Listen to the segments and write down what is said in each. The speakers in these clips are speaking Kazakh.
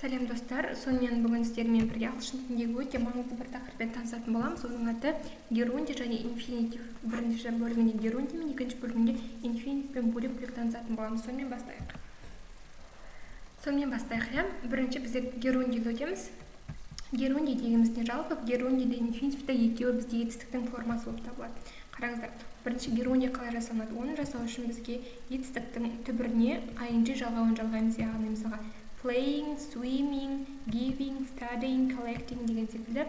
Сәлем достар, сонымен бүгін сіздермен бірге ағылшын тіліндегі өте маңызды бір тақырыппен танысатын боламыз. Оның аты герундий және инфинитив. Бірінші бөлігінде герундий мен екінші бөлігінде инфинитивпен бөлек-бөлек танысатын боламыз. Сонымен бастайық. Бірінші бізде герундийді өтеміз. Герундий дегеніміз не жалпы? Герундий де инфинитивті екеуі бізде етістіктің формасы болып табылады. Қараңыздар, бірінші герундий қалай жасалынады? Оны жасау үшін бізге етістіктің түбіріне ing жалғауын жалғаймыз, яғни мысалға playing, swimming, giving, studying, collecting деген секілді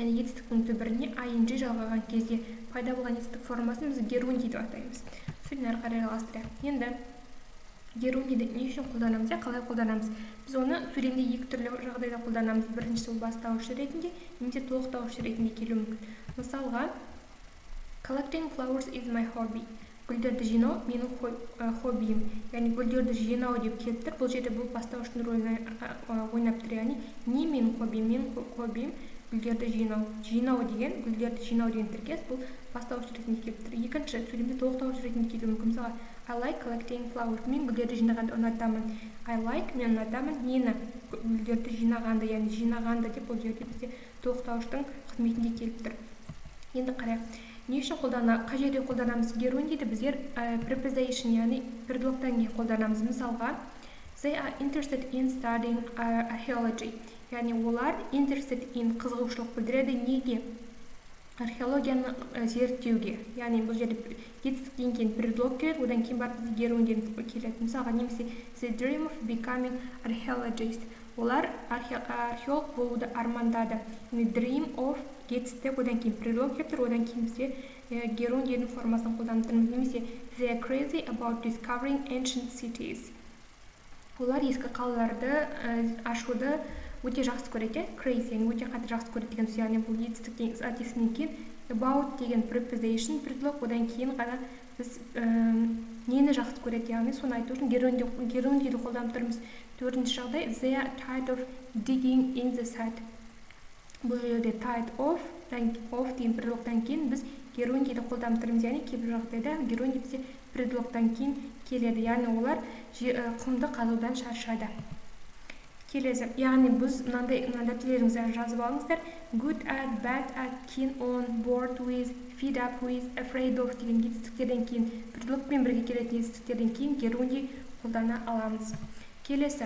етістіктің түбіріне ing жалғаған кезде пайда болған етістік формасын біз герундий деп атаймыз. Сөйлем әрі қарай жалғастырайық. Енді герундийді не үшін қолданамыз, қалай қолданамыз? Біз оны сөйлемде екі түрлі жағдайда қолданамыз. Біріншісі ол бастауыш ретінде, немесе толықтауыш ретінде келуі мүмкін. Мысалға, collecting flowers is my hobby. Гүлдерді жинау менің хоббиім. Яғни гүлдерді жинау деп келтір. Бұл жерде бұл бастауыштың рөлін ойнап тұр. Яғни не менің хоббиім? Менің хоббиім гүлдерді жинау. Жинау деген, гүлдерді жинау деген тіркес бұл бастауыш ретінде келіп тұр. Екінші сөйлемде толықтауыш ретінде келуі мүмкін. Мысалға, I like collecting flowers. Мен гүлдерді жинағанды ұнатамын. I like, мен ұнатамын нені? Гүлдерді жинағанды, яғни жинағанды деп бұл жерде бізде толықтауыштың қызметінде келіп тұр. Енді қарайық. Не үшін қай жерде қолданамыз герундийді? Біздер preposition, яғни предлогтан кейін қолданамыз. Мысалға, they are interested in studying archaeology. Яғни олар interested in қызығушылық білдіреді неге? Археологияны зерттеуге. Яғни бұл жерде етістіктен кейін предлог келеді, одан кейін барып біз герундий келеді. Мысалға, немесе they dream of becoming archaeologist. Олар археолог болуды армандады. Dream of жетістік, одан кейін предлог келтір, одан кейін бізде герундийдің формасын қолданып, немесе they are crazy about discovering ancient cities. Олар ескі қалаларды ашуды өте жақсы көреді. Crazy, яғни өте қатты жақсы көреді деген сөз. Яғни бұл жетістіктен атесінен кейін about деген preposition, предлог, одан кейін ғана біз нені жақсы көреді, яғни соны айту үшін герундийді қолданып тұрмыз. Төртінші жағдай, they are tired of digging in the sand. Бұл жерде tired of деген предлогтан кейін біз герундийді қолданып тұрмыз. Яғни кейбір жағдайда герундий бізде предлогтан кейін келеді. Яғни олар құмды қазудан шаршады. Келесі, яғни біз мынандай тілеріңізден жазып алыңыздар. Good at, bad at, keen on, bored with, fed up with, afraid of деген жетістіктерден кейін, предлогпен бірге келетін жетістіктерден кейін герундий қолдана аламыз. Келесі,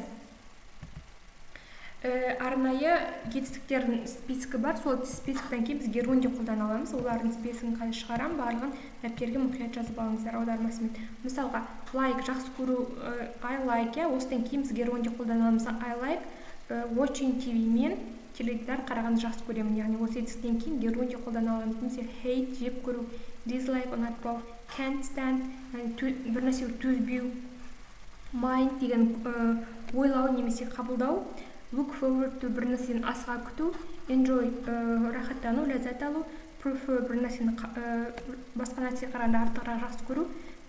арнайы жетістіктердің спискі бар, сол списктен кейін біз герундий қолдана аламыз. Олардың спискін қазір шығарам, барлығын дәптерге мұқият жазып алыңыздар аудармасымен. Мысалға, like, жақсы көру, I like, осыдан кейін біз герундий қолдана аламыз. I like watching TV, мен теледидар қарағанды жақсы көремін. Яғни осы жетістіктен кейін герундий қолдана аламыз. Немесе hate, жек көру, dislike, ұнатпау, can't stand, бір нәрсе төзбеу, mind деген ойлау немесе қабылдау, look forward to бір нәрсені асыға күту, enjoy рахаттану, ләззат алу, prefer бір нәрсені басқа нәрсе қарағанда артығырақ жақсы көру,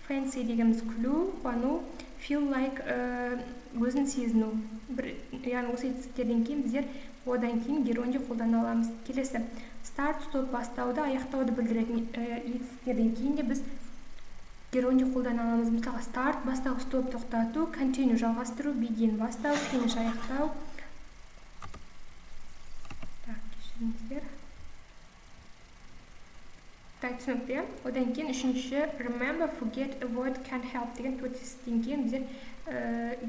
fancy дегеніміз күлу, қуану, feel like өзін сезіну. Яғни осы жетістіктерден кейін біздер одан кейін герундий қолдана аламыз. Келесі, start, stop, бастауды, аяқтауды білдіретін жетістіктерден кейін де біз герундий қолдана аламыз. Мысалы, start, бастау, stop, тоқтату, continue, жалғастыру, begin, бастау, finish, аяқтау. Түсінікті. Одан кейін үшінші remember, forget, avoid, can help деген төртістен кейін біздер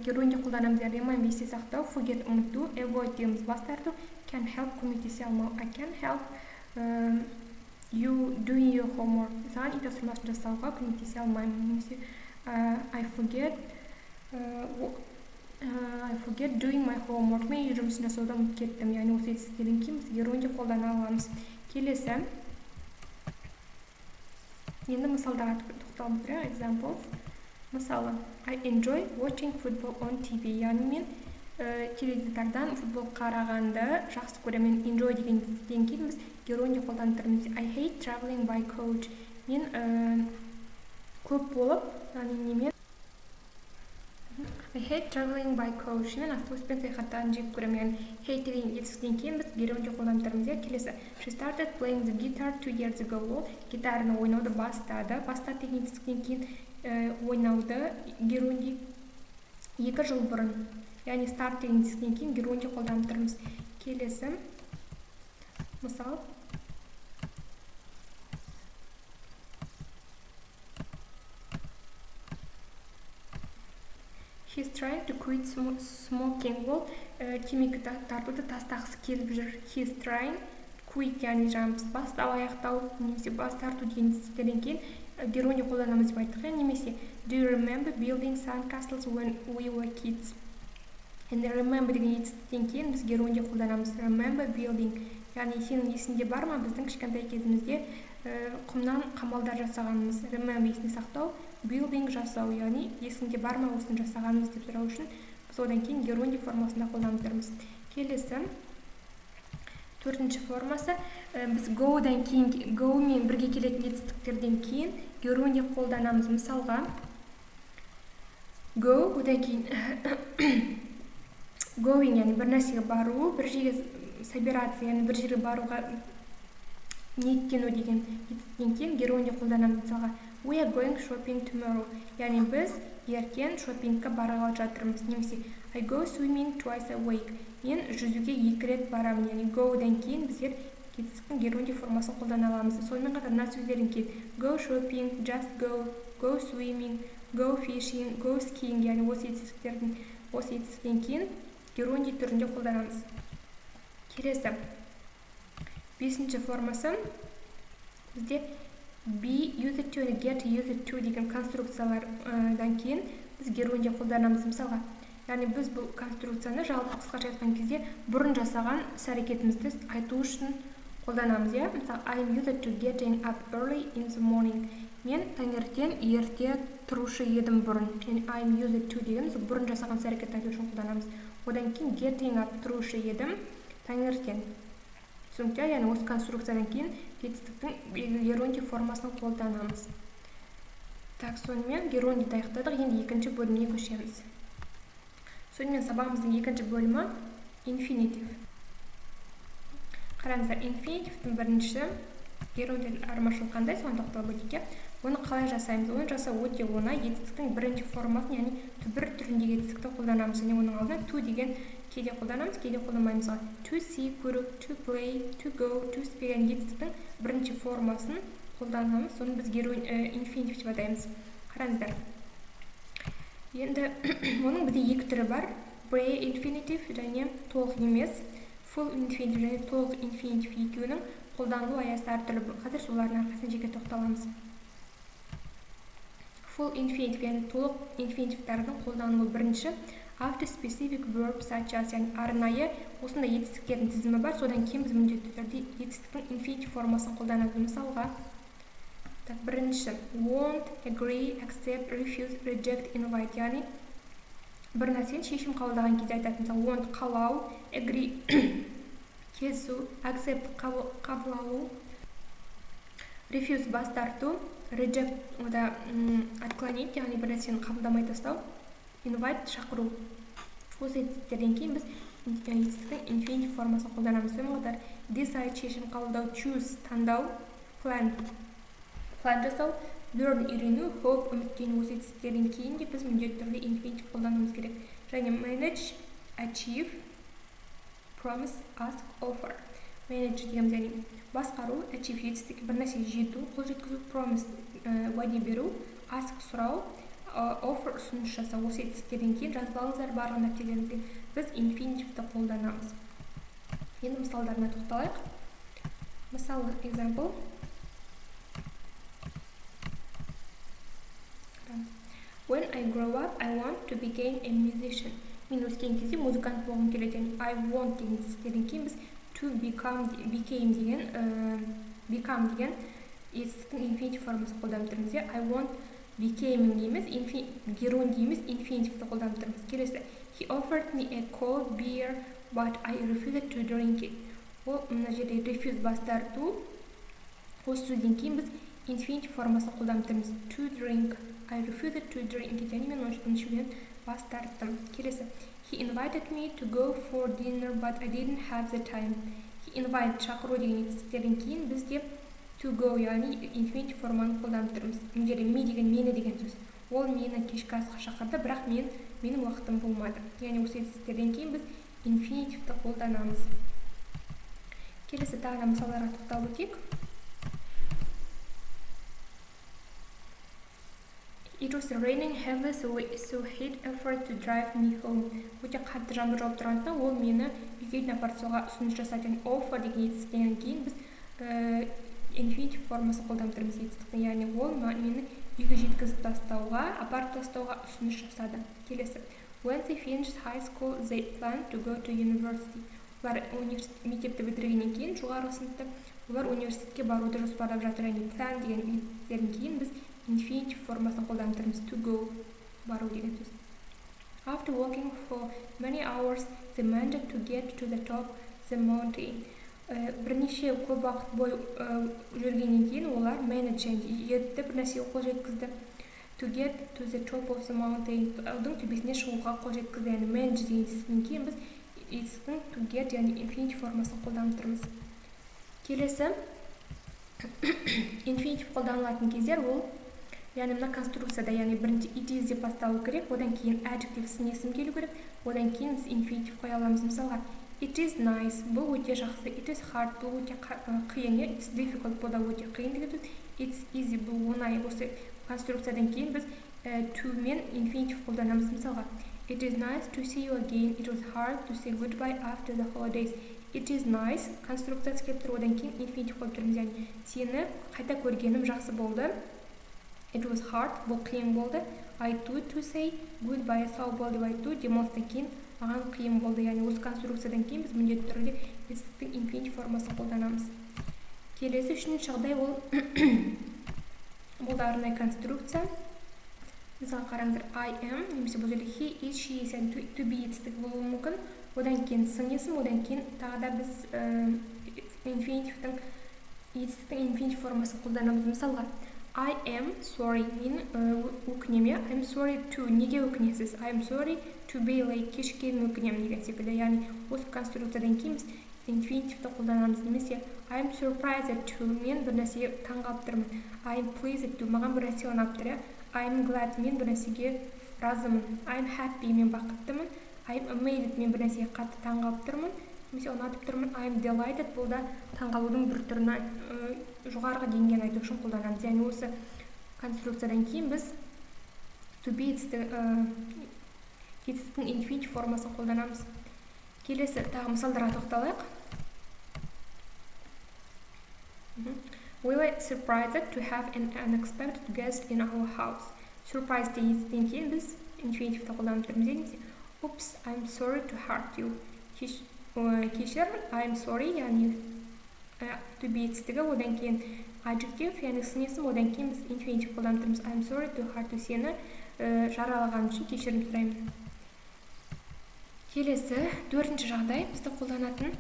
герундий қолданамыз. Remember есте сақтау, forget ұмыту, avoid дегеніміз бас тарту, can help көмектесе алмау. I can help you doing your homework. Саған үй тапсырмасын жасауға көмектесе алмаймын. Немесе I forget doing my homework. Мен үй жұмысын жасаудан ұмытып кеттім. Яғни осы жетістіктерден кейін біз герундий қолдана аламыз. Келесі, енді мысалдарға тоқталып отырайық. Examples. Мысалы, I enjoy watching football on TV. Яғни мен теледидардан футбол қарағанды жақсы көремін. Enjoy деген жетістіктен кейін біз герундий қолданып тұрмыз. I hate traveling by coach. Мен көп болып, яғни немен I hate traveling by coach. Мен автобуспен саяхаттағанды жек көремін. Яғни hate деген жетістіктен кейін біз герундий қолданып тұрмыз. Келесі, she started playing the guitar 2 years ago. Ол гитараны ойнауды бастады. Бастады деген жетістіктен кейін ойнауды герундий 2 жыл бұрын яғни start деген жетістіктен кейін герундий қолданып тұрмыз. Келесі мысал. He's trying to quit smoking. Ол темекі тартуды тастағысы келіп жүр. He's trying quit, яғни жаңағы бастау, аяқтау немесе бас тарту деген істерден кейін герундий қолданамыз деп айттық. Немесе do you remember building sandcastles when we were kids? Енді remember деген жетістіктен кейін біз герундий қолданамыз. Remember building, яғни сенің есіңде бар ма біздің кішкентай кезімізде құмнан қамалдар жасағанымыз. Remember есіне сақтау, building жасау, яғни есіңде бар ма осыны жасағанымыз деп сұрау үшін біз одан кейін герундий формасында қолданып тұрмыз. Келесі төртінші формасы, біз go-дан кейін, go мен бірге келетін жетістіктерден кейін герундий қолданамыз. Мысалға go, одан кейін going, яғни бір нәрсеге бару, бір жерге собираться, яғни бір жерге баруға ниеттену деген жетістіктен кейін герундий қолданамыз. Мысалға we are going shopping tomorrow, яғни біз ертең шопингқа барғалы жатырмыз. Немесе I go swimming twice a week, мен жүзуге 2 рет барамын. Яғни go-дан кейін біздер жетістіктің герундий формасын қолдана аламыз. Сонымен қатар мына сөздерден кейін go shopping, just go, go swimming, go fishing, go skiing, яғни осы жетістіктен кейін герундий түрінде қолданамыз. Келесі бесінші формасы бізде be used to, get used to деген конструкциялардан кейін біз герундий қолданамыз. Мысалға, яғни біз бұл конструкцияны жалпы қысқаша айтқан кезде бұрын жасаған іс-әрекетімізді айту үшін қолданамыз. Мысалы, I'm used to getting up early in the morning. Мен таңертең ерте тұрушы едім бұрын. I'm used to деген бұрын жасаған іс-әрекетті айту үшін қолданамыз. Одан кейін getting up тұрушы едім таңертең. Түсінікті, яғни осы конструкциядан кейін жетістіктің герундий формасын қолданамыз. Так, сонымен герундийді аяқтадық. Енді екінші бөліміне көшеміз. Сонымен сабағымыздың екінші бөлімі infinitive. Қараңыздар, infinitive-тің бірінші герундийдің айырмашылығы қандай, соған тоқталып өтейік. Оны қалай жасаймыз? Оны жасау өте оңай. Жетістіктің бірінші формасын, яғни түбір түрінде жетістікті қолданамыз. Және оның алдына to деген кейде қолданамыз, кейде қолданбаймыз. To see, көру, to play, to go, to speak жетістіктің бірінші формасын қолданамыз. Соны біз infinitive деп атаймыз. Қараңыздар. Енді оның бізде екі түрі бар. Pre-infinitive және толық емес. Full infinitive және толық infinitive екеуінің қолданылу аясы әртүрлі. Қазір солардың арқасына жеке тоқталамыз. Full infinitive яғни толық infinitive-тардың қолданылуы бірінші. After specific verb such as, яғни арнайы осындай жетістіктердің тізімі бар. Содан кейін біз міндетті түрде жетістіктің infinitive формасын қолданамыз. Мысалға, бірінші want, agree, accept, refuse, reject, invite, яғни бір нәрсені шешім қабылдаған кезде айтатын. Мысалы, want қалау, agree келісу, accept қабыл алу, refuse бас тарту, reject ода отклонить, яғни бір нәрсені қабылдамай тастау, invite шақыру. Осы жетістіктерден кейін біз жетістіктің infinitive формасын қолданамыз. Сонымен қатар decide шешім қабылдау, choose таңдау, plan жасау, learn үйрену, hope үміттену. Осы жетістіктерден кейін де біз міндетті түрде infinitive қолдануымыз керек. Және manage, achieve, promise, ask, offer. Manage дегеніміз яғни басқару, achieve жетістік, бір нәрсеге жету, қол жеткізу, promise уәде беру, ask сұрау, offer ұсыныс жасау. Осы жетістіктерден кейін жазып алыңыздар барлық нәрселеріңізге біз infinitive-ті қолданамыз. Енді мысалдарына тоқталайық. Мысалы, example. When I grow up, I want to become a musician. Мен өскен кезде музыкант болғым келеді. I want деген жетістіктерден кейін біз to become деген жетістіктің infinitive формасын қолданып тұрмыз. I want became емес, герундий емес, infinitive-ті қолданып тұрмыз. Келесі, he offered me a cold beer, but I refused to drink it. Ол мына жерде refuse бас тарту. Осы сөзден кейін біз infinitive формасын қолданып тұрмыз. To drink. I refused to drink it. Яғни мен оны ішуден бас тарттым. Келесі, he invited me to go for dinner, but I didn't have the time. He invited шақыру деген жетістіктерден кейін бізде to go, яғни infinitive форманы қолданып тұрмыз. Мына жерде me деген мені деген сөз. Ол мені кешкі асқа шақырды, бірақ мен менің уақытым болмады. Яғни осы жетістіктерден кейін біз инфинитивті қолданамыз. Келесі тағы да мысалдарға тоқталып өтейік. It was raining heavily, so he'd offered to drive me home. Өте қатты жаңбыр жауып тұрғандықтан ол мені үйге дейін апарып соға ұсыныс жасады. Offer деген жетістіктен кейін біз инфинитив формасы қолданып тұрмыз жетістіктің. Яғни ол мені үйге жеткізіп тастауға, апарып тастауға ұсыныс жасады. Келесі. When they finished high school, they planned to go to university. Олар мектепті бітіргеннен кейін, жоғарғы сыныпта олар университетке баруды жоспарлап жатыр. Яғни plan деген үйттерден кейін біз infinitive формасын қолданып тұрмыз. To go, бару деген сөз. After walking for many hours, they managed to get to the top of the mountain. Бірнеше көп уақыт бойы жүргеннен кейін олар manage етті бір нәрсеге қол жеткізді. To get to the top of the mountain. Таудың төбесіне шығуға қол жеткізді. Яғни manage деген сөзден кейін біз етістің to get яғни infinitive формасын қолданып тұрмыз. Келесі infinitive қолданылатын кездер ол яғни мына конструкцияда, яғни бірінші it is деп басталу керек, одан кейін adjective сын есім келу керек, одан кейін біз infinitive қоя аламыз. Мысалға, it is nice, бұл өте жақсы, it is hard, бұл өте қиын, it's difficult, бұл да өте қиын деген сөз, it's easy, бұл оңай. Осы конструкциядан кейін біз to мен infinitive қолданамыз. Мысалға, it is nice to see you again, it was hard to say goodbye after the holidays. It is nice конструкциясы келіп тұр, одан кейін infinitive қойып тұрмыз. Яғни сені қайта көргенім жақсы болды. It was hard, бұл қиын болды. I to say goodbye, сау бол деп айту демалыстан кейін маған қиын болды. Яғни осы конструкциядан кейін біз міндетті түрде жетістіктің infinitive формасын қолданамыз. Келесі үшінші жағдай ол бұл да арнайы конструкция. Мысалы қараңыздар, I am, немесе бұл жерде he is, she is, to be жетістік болуы мүмкін. Одан кейін сын есім, одан кейін тағы да біз инфинитивтің жетістіктің infinitive формасын қолданамыз. Мысалға, I am sorry, мен өкінеме, I'm sorry to, неге өкінесіз? I'm sorry to be late, кешіккенім өкінемін деген секілді. Яғни осы конструкциядан кейін біз инфинитивті қолданамыз. Немесе I'm surprised to, мен бір нәрсеге таңғалып тұрмын. I'm pleased to, маған бір нәрсе ұнап тұр. I'm glad, мен бір нәрсеге разымын. I'm happy, мен бақыттымын. I'm amazed, мен бір нәрсеге қатты таңғалып тұрмын. Немесе ұнатып тұрмын. I'm delighted, бұл да таңғалудың бір түрін жоғарғы деңгейін айту үшін қолданамыз. Яғни осы конструкциядан кейін біз to be жетістіктің infinitive формасын қолданамыз. Келесі тағы мысалдарға тоқталайық. We were surprised to have an unexpected guest in our house. Surprise жетістіктен кейін біз infinitive қолданып тұрмыз. Немесе oops, I'm sorry to hurt you. Кешір, I'm sorry, яғни to be жетістігі, одан кейін adjective, яғни сын есім, одан кейін біз infinitive қолданып тұрмыз. I'm sorry to hurt you, сені жаралаған үшін кешірім сұраймын. Келесі, төртінші жағдай бізді қолданатын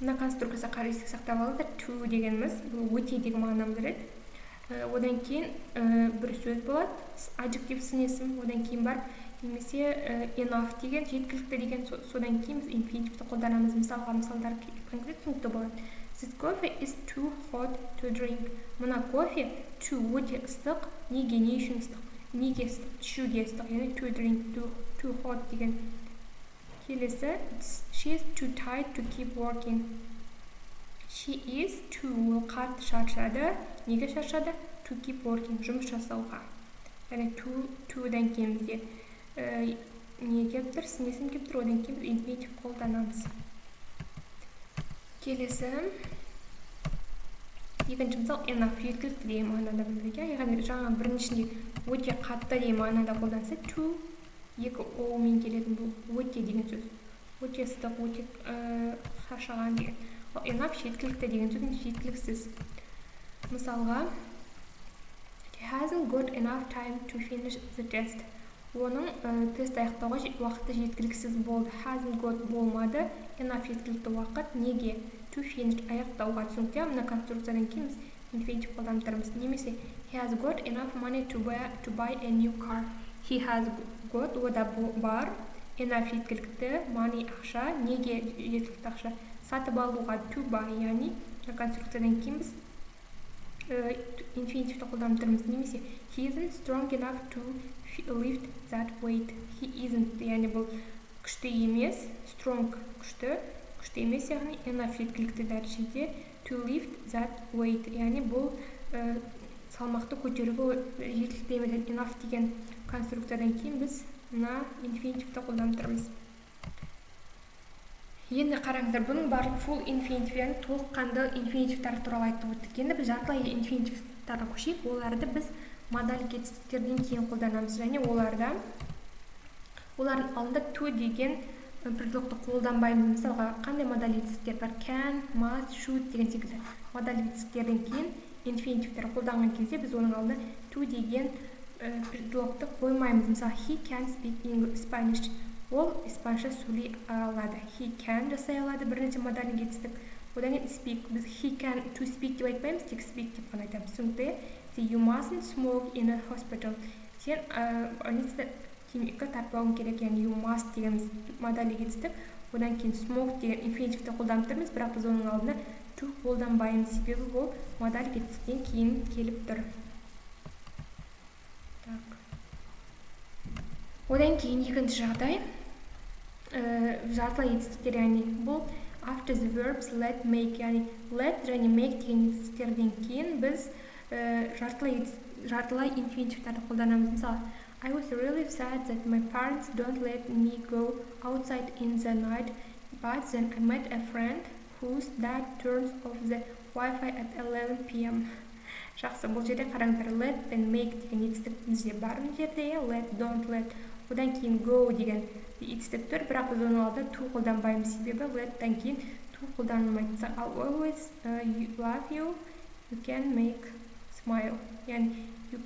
мына конструкция қарайсыз сақтап алыңыздар. To дегеніміз бұл өте деген мағынаны білдіреді. Одан кейін бір сөз болады, adjective сын есім, одан кейін бар немесе enough деген жеткілікті деген, содан кейін біз infinitive қолданамыз. Мысалға мысалдар конкрет түсінікті болады. This coffee is too hot to drink. Мына кофе too өте ыстық. Неге, не үшін ыстық? Неге ыстық? Ішуге ыстық. Яғни to drink, too hot деген. Келесі, she is too tired to keep working. She is too қатты шаршады. Неге шаршады? To keep working, жұмыс жасауға. Яғни to'дан кейін бізде не келіп тұр? Сын есім келіп тұр, одан кейін біз infinitive қолданамыз. Келесі екінші мысал enough, жеткілікті деген мағынада білдіреді. Яғни жаңа біріншінде өте қатты деген мағынада қолданса, to екі о-мен келетін бұл өте деген сөз. Өте ыстық, өте шаршаған деген. Ал enough жеткілікті деген сөз жеткіліксіз. Мысалға, he hasn't got enough time to finish the test. Оның тест аяқтауға уақыты жеткіліксіз болды. Hasn't got болмады. Enough жеткілікті уақыт. Неге? To finish аяқтауға. Түсінікті, мына конструкциядан кейін біз infinitive қолданып тұрмыз. Немесе he has got enough money to buy a new car. He has got, ода бар, enough жеткілікті, money ақша. Неге жеткілікті ақша? Сатып алуға to buy, яғни конструкциядан кейін біз infinitive қолданып тұрмыз. Немесе he isn't strong enough to lift that weight. He isn't, яғни бұл күшті емес, strong күшті емес, яғни enough жеткілікті дәрежеде to lift that weight, яғни бұл салмақты көтеруге жеткілікті емес. Enough деген конструкциядан кейін біз мына инфинитивті қолданып тұрмыз. Енді қараңыздар, бұның барлық full infinitive, яғни толыққанды инфинитивтар туралы айтып өттік. Енді біз жартылай инфинитивтарға көшейік. Оларды біз модаль кетістіктерден кейін қолданамыз, және олардың алдында to деген предлогты қолданбаймыз. Мысалға, қандай модаль кетістіктер бар? Can, must, should деген секілді модаль кетістіктерден кейін инфинитивтер қолданған кезде біз оның алдында to деген предлогты қоймаймыз. Мысалы, he can speak Spanish. Ол испанша сөйлей алады. He can жасай алады, бірнеше модаль кетістік. Одан кейін speak. Біз he can to speak деп айтпаймыз, тек speak деп қана айтамыз. Түсінікті? You mustn't smoke in a hospital. Сен больницада темекі тартпауың керек, яғни you must деген модаль кетістік. Одан кейін smoke деген инфинитивті қолданып тұрмыз, бірақ біз оның алдында to қолданбаймыз, себебі ол модаль кетістіктен кейін келіп тұр. Одан кейін екінші жағдай, жартылай етістіктер, яғни бұл after the verbs let, make, яғни let және make деген етістіктерден кейін біз жартылай инфинитивтарды қолданамыз. Мысалы, I was really sad that my parents don't let me go outside in the night, but then I met a friend whose dad turns off the Wi-Fi at 11 p.m. Жақсы, бұл жерде қараңыздар, let пен make деген етістік бізде бар жерде, let, don't let. Одан кейін go деген етістік тұр, бірақ біз оның алдында to қолданбаймыз, себебі let-тан кейін to қолданылмайды. I'll always love you, you can make smile. Яғни you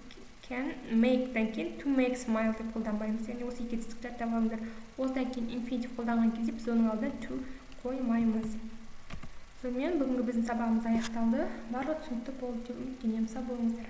can make-тан кейін to make smile деп қолданбаймыз. Яғни осы етістіктерді табылыңдар. Одан кейін infinitive қолданған кезде біз оның алдында to қоймаймыз. Сонымен бүгінгі біздің сабағымыз аяқталды. Барлығы түсінікті болды деп үміттенемін. Сау болыңыздар.